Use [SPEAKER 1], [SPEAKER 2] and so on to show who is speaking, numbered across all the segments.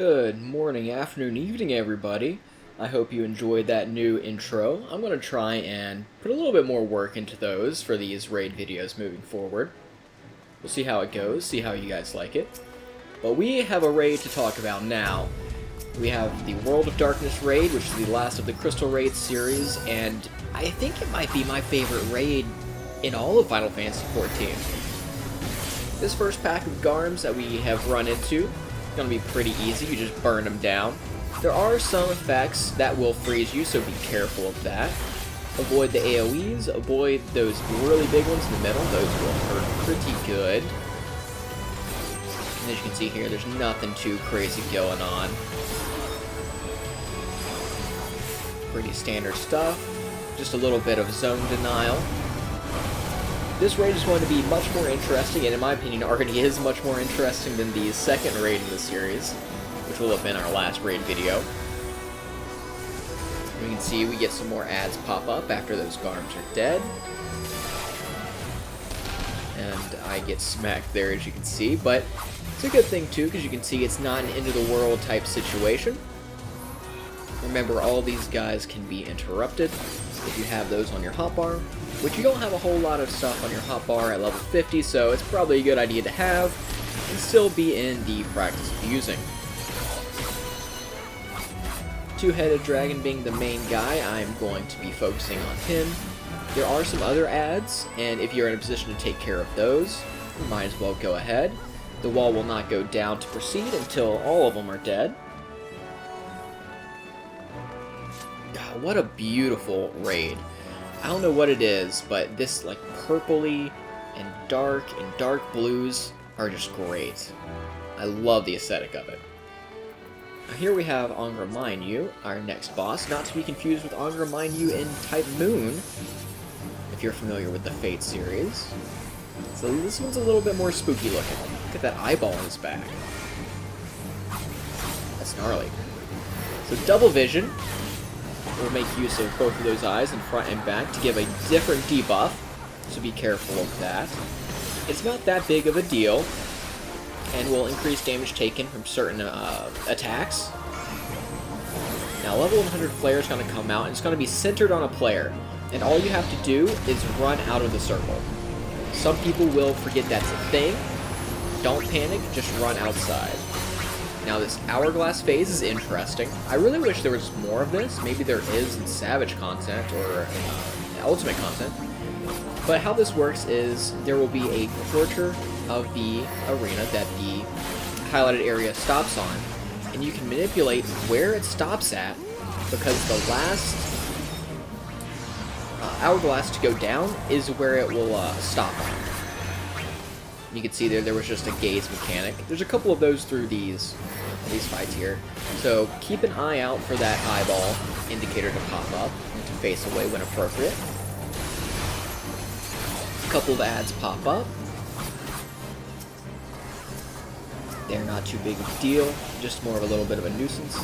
[SPEAKER 1] Good morning, afternoon, evening, everybody. I hope you enjoyed that new intro. I'm going to try and put a little bit more work into those for these raid videos moving forward. We'll see how it goes, see how you guys like it. But we have a raid to talk about now. We have the World of Darkness raid, which is the last of the Crystal Raid series, and I think it might be my favorite raid in all of Final Fantasy XIV. This first pack of Garms that we have run into is going to be pretty easy. You just burn them down. There are some effects that will freeze you, so be careful of that. Avoid the AoEs, avoid those really big ones in the middle. Those will hurt pretty good. And as you can see here, there's nothing too crazy going on. Pretty standard stuff. Just a little bit of zone denial. This raid is going to be much more interesting, and in my opinion already is much more interesting than the second raid in the series, which will have been our last raid video. We can see we get some more ads pop up after those Garms are dead. And I get smacked there, as you can see, but it's a good thing too, because you can see it's not an end-of-the-world type situation. Remember, all these guys can be interrupted if you have those on your hotbar, which you don't have a whole lot of stuff on your hotbar at level 50, so it's probably a good idea to have and still be in the practice of using. Two-headed dragon being the main guy, I'm going to be focusing on him. There are some other ads, and if you're in a position to take care of those, you might as well go ahead. The wall will not go down to proceed until all of them are dead. God, what a beautiful raid. I don't know what it is, but this like purpley and dark blues are just great. I love the aesthetic of it. Now here we have Angra Mainyu, our next boss, not to be confused with Angra Mainyu in Type Moon, if you're familiar with the Fate series. So this one's a little bit more spooky looking. Look at that eyeball on his back. That's gnarly. So double vision. We'll make use of both of those eyes in front and back to give a different debuff, so be careful of that. It's not that big of a deal, and will increase damage taken from certain attacks. Now level 100 flare is going to come out, and it's going to be centered on a player, and all you have to do is run out of the circle. Some people will forget that's a thing. Don't panic, just run outside. Now this hourglass phase is interesting. I really wish there was more of this. Maybe there is in Savage content or Ultimate content. But how this works is there will be a quarter of the arena that the highlighted area stops on, and you can manipulate where it stops at, because the last hourglass to go down is where it will stop on. You can see there was just a gaze mechanic. There's a couple of these through these fights here. So keep an eye out for that eyeball indicator to pop up and to face away when appropriate. A couple of ads pop up. They're not too big of a deal, just more of a little bit of a nuisance.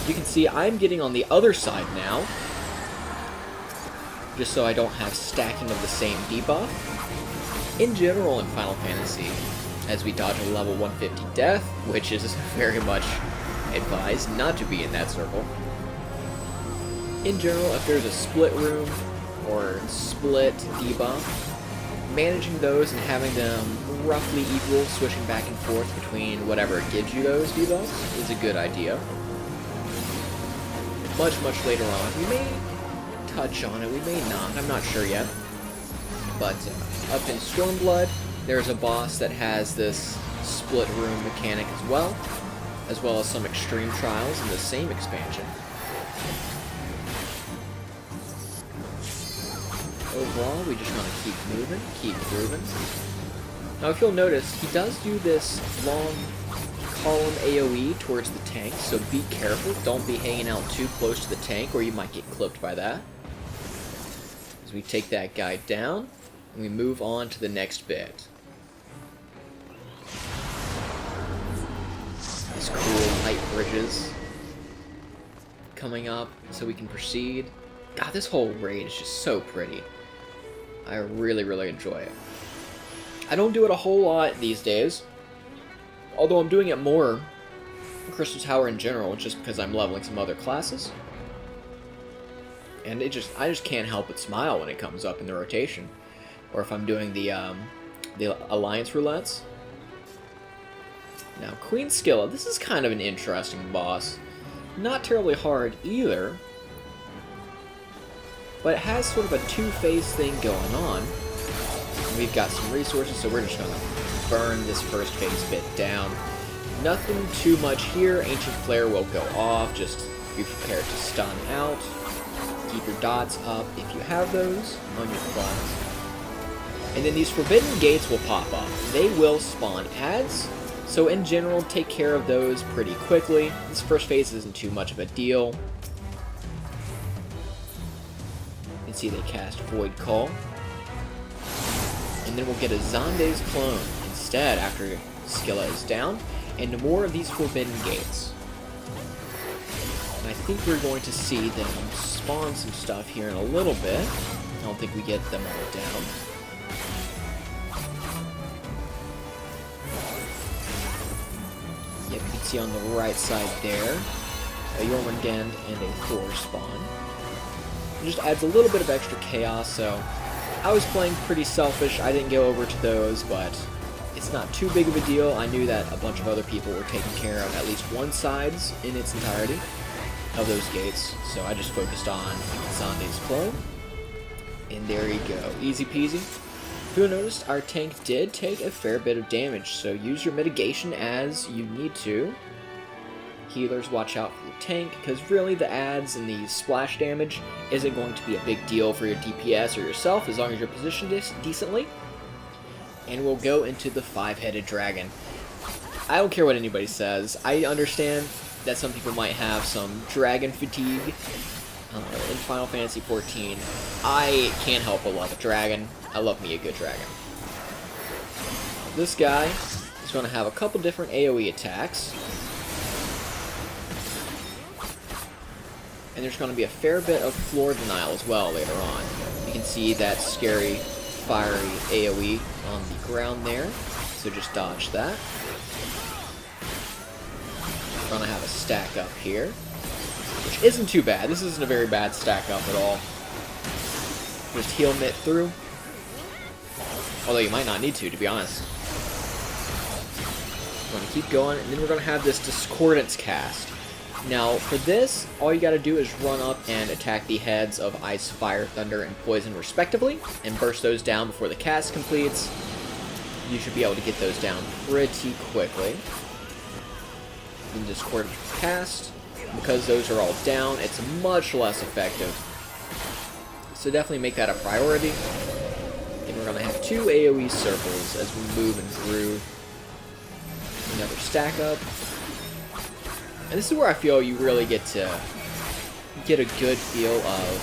[SPEAKER 1] You can see I'm getting on the other side now, just so I don't have stacking of the same debuff. In general in Final Fantasy, as we dodge a level 150 death, which is very much advised not to be in that circle. In general, if there's a split room or split debuff, managing those and having them roughly equal, switching back and forth between whatever gives you those debuffs, is a good idea. Much later on, we may touch on it, we may not, I'm not sure yet. But up in Stormblood, there's a boss that has this split room mechanic as well as some extreme trials in the same expansion. Overall, we just want to keep moving, keep grooving. Now if you'll notice, he does do this long column AoE towards the tank, so be careful, don't be hanging out too close to the tank or you might get clipped by that. As we take that guy down, and we move on to the next bit. These cool light bridges coming up so we can proceed. God, this whole raid is just so pretty. I really enjoy it. I don't do it a whole lot these days, although I'm doing it more Crystal Tower in general, just because I'm leveling some other classes. And I just can't help but smile when it comes up in the rotation. Or if I'm doing the Alliance roulettes. Now, Queen Skilla, this is kind of an interesting boss. Not terribly hard either, but it has sort of a two-phase thing going on. And we've got some resources, so we're just going to burn this first phase bit down. Nothing too much here. Ancient Flare will go off. Just be prepared to stun out. Keep your dots up if you have those on your class. And then these Forbidden Gates will pop up. They will spawn adds. So in general, take care of those pretty quickly. This first phase isn't too much of a deal. You can see they cast Void Call. And then we'll get a Zonde's Clone instead after Skilla is down. And more of these Forbidden Gates. And I think we're going to see them spawn some stuff here in a little bit. I don't think we get them all down. Yep, you can see on the right side there, a Jormungand and a Thor spawn. It just adds a little bit of extra chaos, so I was playing pretty selfish. I didn't go over to those, but it's not too big of a deal. I knew that a bunch of other people were taking care of at least one sides in its entirety of those gates, so I just focused on Zonde's Clone. And there you go, easy peasy. If you'll notice, our tank did take a fair bit of damage, so use your mitigation as you need to. Healers, watch out for your tank, because really the adds and the splash damage isn't going to be a big deal for your DPS or yourself as long as you're positioned decently. And we'll go into the 5-headed dragon. I don't care what anybody says. I understand that some people might have some dragon fatigue in Final Fantasy XIV. I can't help but love a dragon. I love me a good dragon. This guy is going to have a couple different AoE attacks. And there's going to be a fair bit of floor denial as well later on. You can see that scary, fiery AoE on the ground there. So just dodge that. We're going to have a stack up here, which isn't too bad. This isn't a very bad stack up at all. Just heal Mitt through. Although you might not need to be honest. We're going to keep going, and then we're going to have this Discordance cast. Now, for this, all you gotta do is run up and attack the heads of Ice, Fire, Thunder, and Poison respectively, and burst those down before the cast completes. You should be able to get those down pretty quickly. Then Discord cast, because those are all down, it's much less effective. So definitely make that a priority. And we're gonna have 2 AoE circles as we move and groove. Another stack up. And this is where I feel you really get to get a good feel of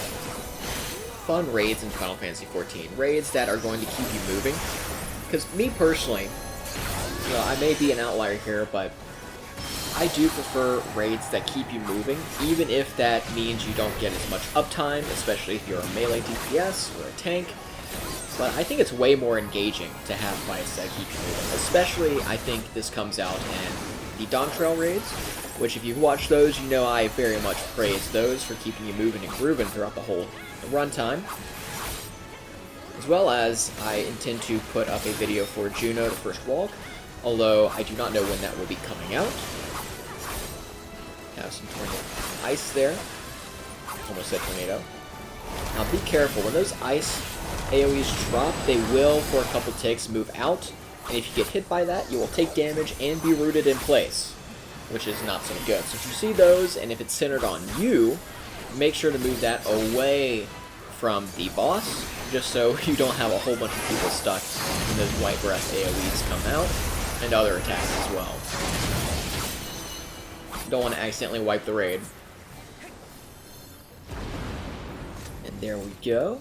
[SPEAKER 1] fun raids in Final Fantasy XIV. Raids that are going to keep you moving. Because me personally, you know, I may be an outlier here, but I do prefer raids that keep you moving, even if that means you don't get as much uptime, especially if you're a melee DPS or a tank. But I think it's way more engaging to have fights that keep you moving. Especially, I think this comes out in the Dawn Trail raids, which if you've watched those, you know I very much praise those for keeping you moving and grooving throughout the whole runtime. As well as, I intend to put up a video for Juno, the First Walk, although I do not know when that will be coming out. Have some tornado ice there. Almost said tornado. Now be careful, when those ice AoEs drop, they will, for a couple ticks, move out, and if you get hit by that, you will take damage and be rooted in place, which is not so good. So if you see those, and if it's centered on you, make sure to move that away from the boss, just so you don't have a whole bunch of people stuck when those White Breath AoEs come out, and other attacks as well. Don't want to accidentally wipe the raid. And there we go.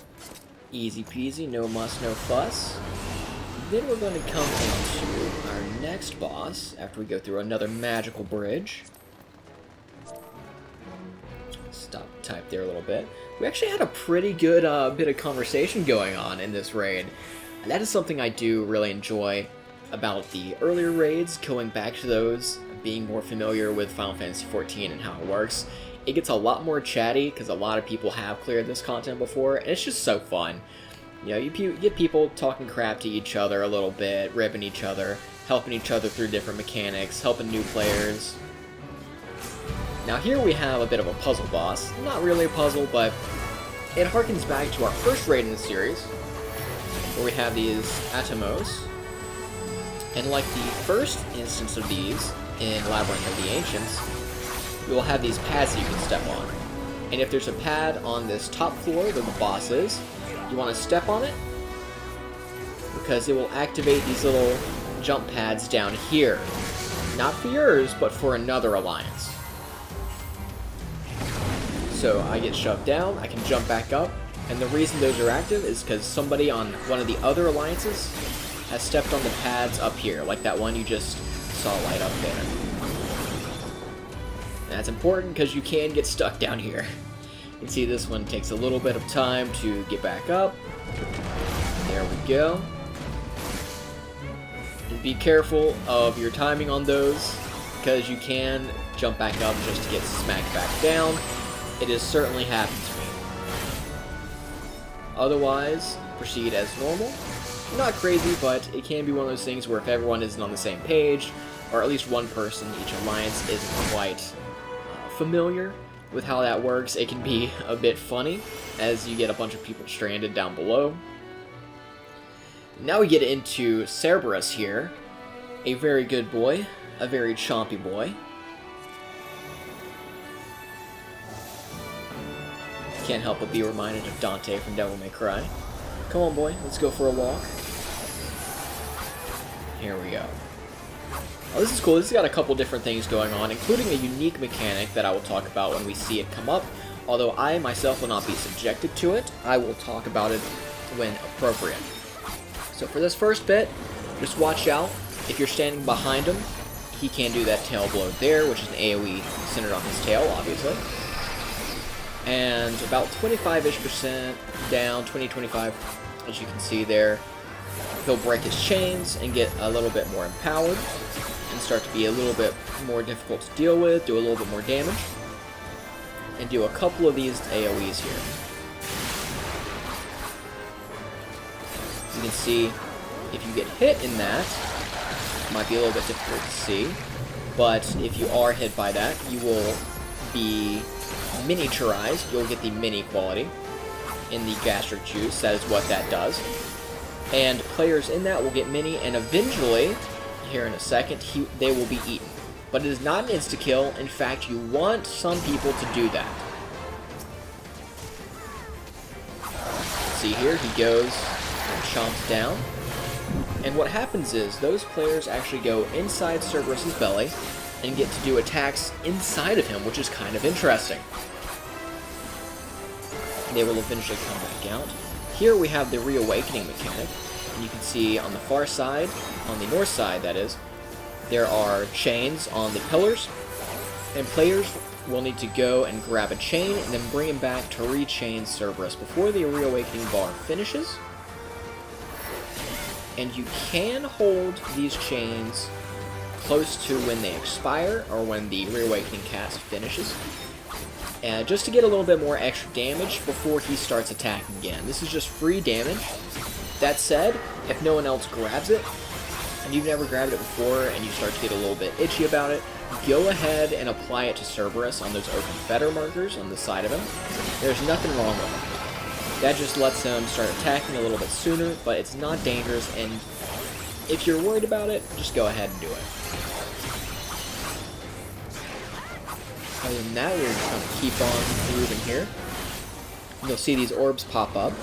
[SPEAKER 1] Easy peasy, no muss, no fuss. Then we're going to come into our next boss after we go through another magical bridge. Stop the type there a little bit. We actually had a pretty good bit of conversation going on in this raid. And that is something I do really enjoy about the earlier raids, going back to those being more familiar with Final Fantasy XIV and how it works, it gets a lot more chatty because a lot of people have cleared this content before, and it's just so fun. You know, you get people talking crap to each other a little bit, ribbing each other, helping each other through different mechanics, helping new players. Now here we have a bit of a puzzle boss. Not really a puzzle, but it harkens back to our first raid in the series, where we have these Atomos. And like the first instance of these in Labyrinth of the Ancients, you will have these pads that you can step on. And if there's a pad on this top floor where the boss is, you want to step on it, because it will activate these little jump pads down here. Not for yours, but for another alliance. So I get shoved down, I can jump back up, and the reason those are active is because somebody on one of the other alliances has stepped on the pads up here, like that one you just saw light up there. And that's important because you can get stuck down here. You can see this one takes a little bit of time to get back up. There we go. And be careful of your timing on those, because you can jump back up just to get smacked back down. It has certainly happened to me. Otherwise, proceed as normal. Not crazy, but it can be one of those things where if everyone isn't on the same page, or at least one person, each alliance isn't quite familiar with how that works, it can be a bit funny as you get a bunch of people stranded down below. Now we get into Cerberus here, a very good boy, a very chompy boy. Can't help but be reminded of Dante from Devil May Cry. Come on, boy, let's go for a walk. Here we go. Oh, this is cool. This has got a couple different things going on, including a unique mechanic that I will talk about when we see it come up. Although I myself will not be subjected to it, I will talk about it when appropriate. So for this first bit, just watch out. If you're standing behind him, he can do that tail blow there, which is an AoE centered on his tail, obviously. And about 25-ish% down, 20-25, as you can see there, he'll break his chains and get a little bit more empowered and start to be a little bit more difficult to deal with, do a little bit more damage, and do a couple of these AoEs here. You can see if you get hit in that, it might be a little bit difficult to see, but if you are hit by that, you will be miniaturized. You'll get the mini quality in the gastric juice. That is what that does. And players in that will get mini, and eventually, here in a second, they will be eaten. But it is not an insta-kill. In fact, you want some people to do that. See here, he goes and chomps down. And what happens is, those players actually go inside Cerberus' belly and get to do attacks inside of him, which is kind of interesting. They will eventually come back out. Here we have the reawakening mechanic, and you can see on the far side, on the north side that is, there are chains on the pillars, and players will need to go and grab a chain and then bring him back to rechain Cerberus before the reawakening bar finishes. And you can hold these chains close to when they expire, or when the reawakening cast finishes, just to get a little bit more extra damage before he starts attacking again. This is just free damage. That said, if no one else grabs it, and you've never grabbed it before, and you start to get a little bit itchy about it, go ahead and apply it to Cerberus on those open fetter markers on the side of him. There's nothing wrong with it. That just lets him start attacking a little bit sooner, but it's not dangerous, and if you're worried about it, just go ahead and do it. Other than that, we're just going to keep on moving here. You'll see these orbs pop up.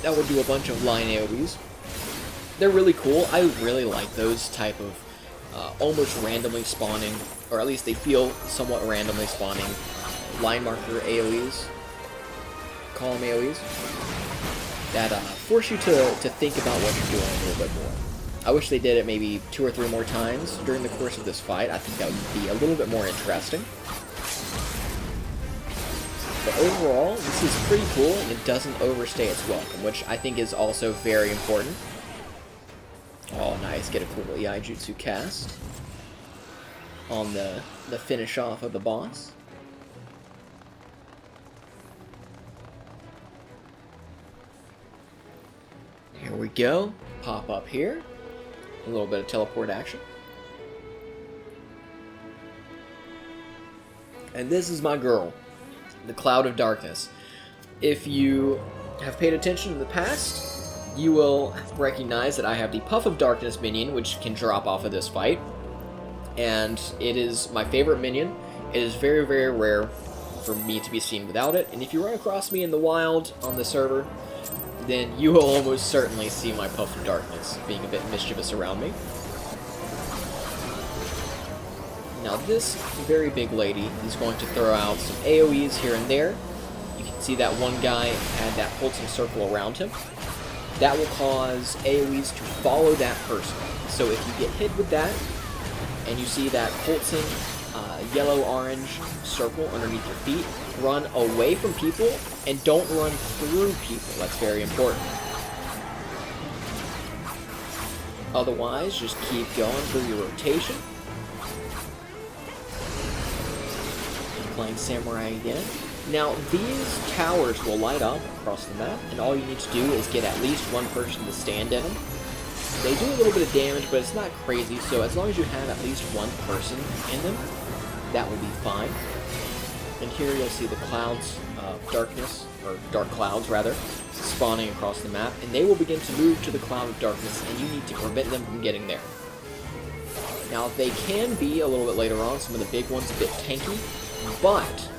[SPEAKER 1] That will do a bunch of line AoEs. They're really cool. I really like those type of almost randomly spawning, or at least they feel somewhat randomly spawning, line marker AoEs, column AoEs, that force you to think about what you're doing a little bit more. I wish they did it maybe 2 or 3 more times during the course of this fight. I think that would be a little bit more interesting. But overall, this is pretty cool, and it doesn't overstay its welcome, which I think is also very important. Oh, nice. Get a cool EI Jutsu cast. on the finish off of the boss. Here we go. Pop up here. A little bit of teleport action. And this is my girl, the Cloud of Darkness. If you have paid attention in the past, you will recognize that I have the Puff of Darkness minion, which can drop off of this fight. And it is my favorite minion. It is very, very rare for me to be seen without it. And if you run across me in the wild on the server, then you will almost certainly see my Puff of Darkness being a bit mischievous around me. Now this very big lady is going to throw out some AoEs here and there. You can see that one guy had that pulsing circle around him. That will cause AoEs to follow that person. So if you get hit with that, and you see that pulsing yellow-orange circle underneath your feet, run away from people and don't run through people. That's very important. Otherwise, just keep going through your rotation. Playing Samurai again. Now, these towers will light up across the map, and all you need to do is get at least one person to stand in them. They do a little bit of damage, but it's not crazy, so as long as you have at least one person in them, that will be fine. And here you'll see the clouds of darkness, or dark clouds rather, spawning across the map, and they will begin to move to the cloud of darkness, and you need to prevent them from getting there. Now, they can be, a little bit later on, some of the big ones a bit tanky, but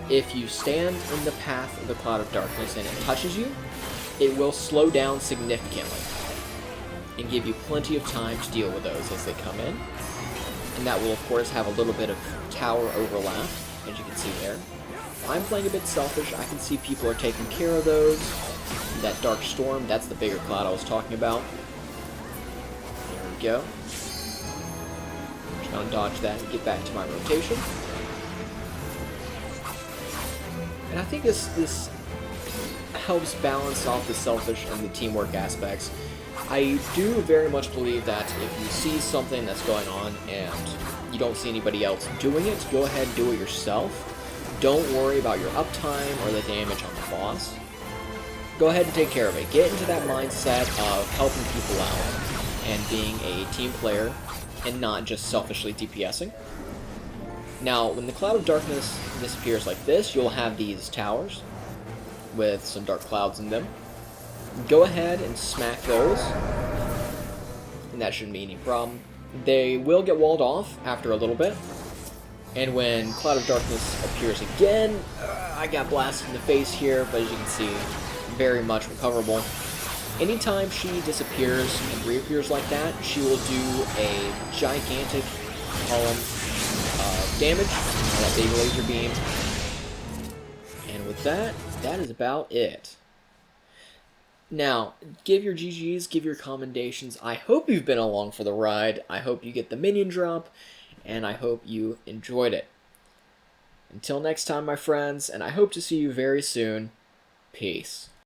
[SPEAKER 1] if you stand in the path of the cloud of darkness and it touches you, it will slow down significantly and give you plenty of time to deal with those as they come in. And that will, of course, have a little bit of tower overlap, as you can see there. I'm playing a bit selfish. I can see people are taking care of those. That Dark Storm, that's the bigger cloud I was talking about. There we go. Just gonna dodge that and get back to my rotation. And I think this helps balance off the selfish and the teamwork aspects. I do very much believe that if you see something that's going on and you don't see anybody else doing it, go ahead and do it yourself. Don't worry about your uptime or the damage on the boss. Go ahead and take care of it. Get into that mindset of helping people out and being a team player and not just selfishly DPSing. Now, when the Cloud of Darkness disappears like this, you'll have these towers with some dark clouds in them. Go ahead and smack those, and that shouldn't be any problem. They will get walled off after a little bit, and when Cloud of Darkness appears again, I got blasted in the face here, but as you can see, very much recoverable. Anytime she disappears and reappears like that, she will do a gigantic column damage, that big laser beam, and with that, that is about it. Now, give your GGs, give your commendations. I hope you've been along for the ride. I hope you get the minion drop, and I hope you enjoyed it. Until next time, my friends, and I hope to see you very soon. Peace.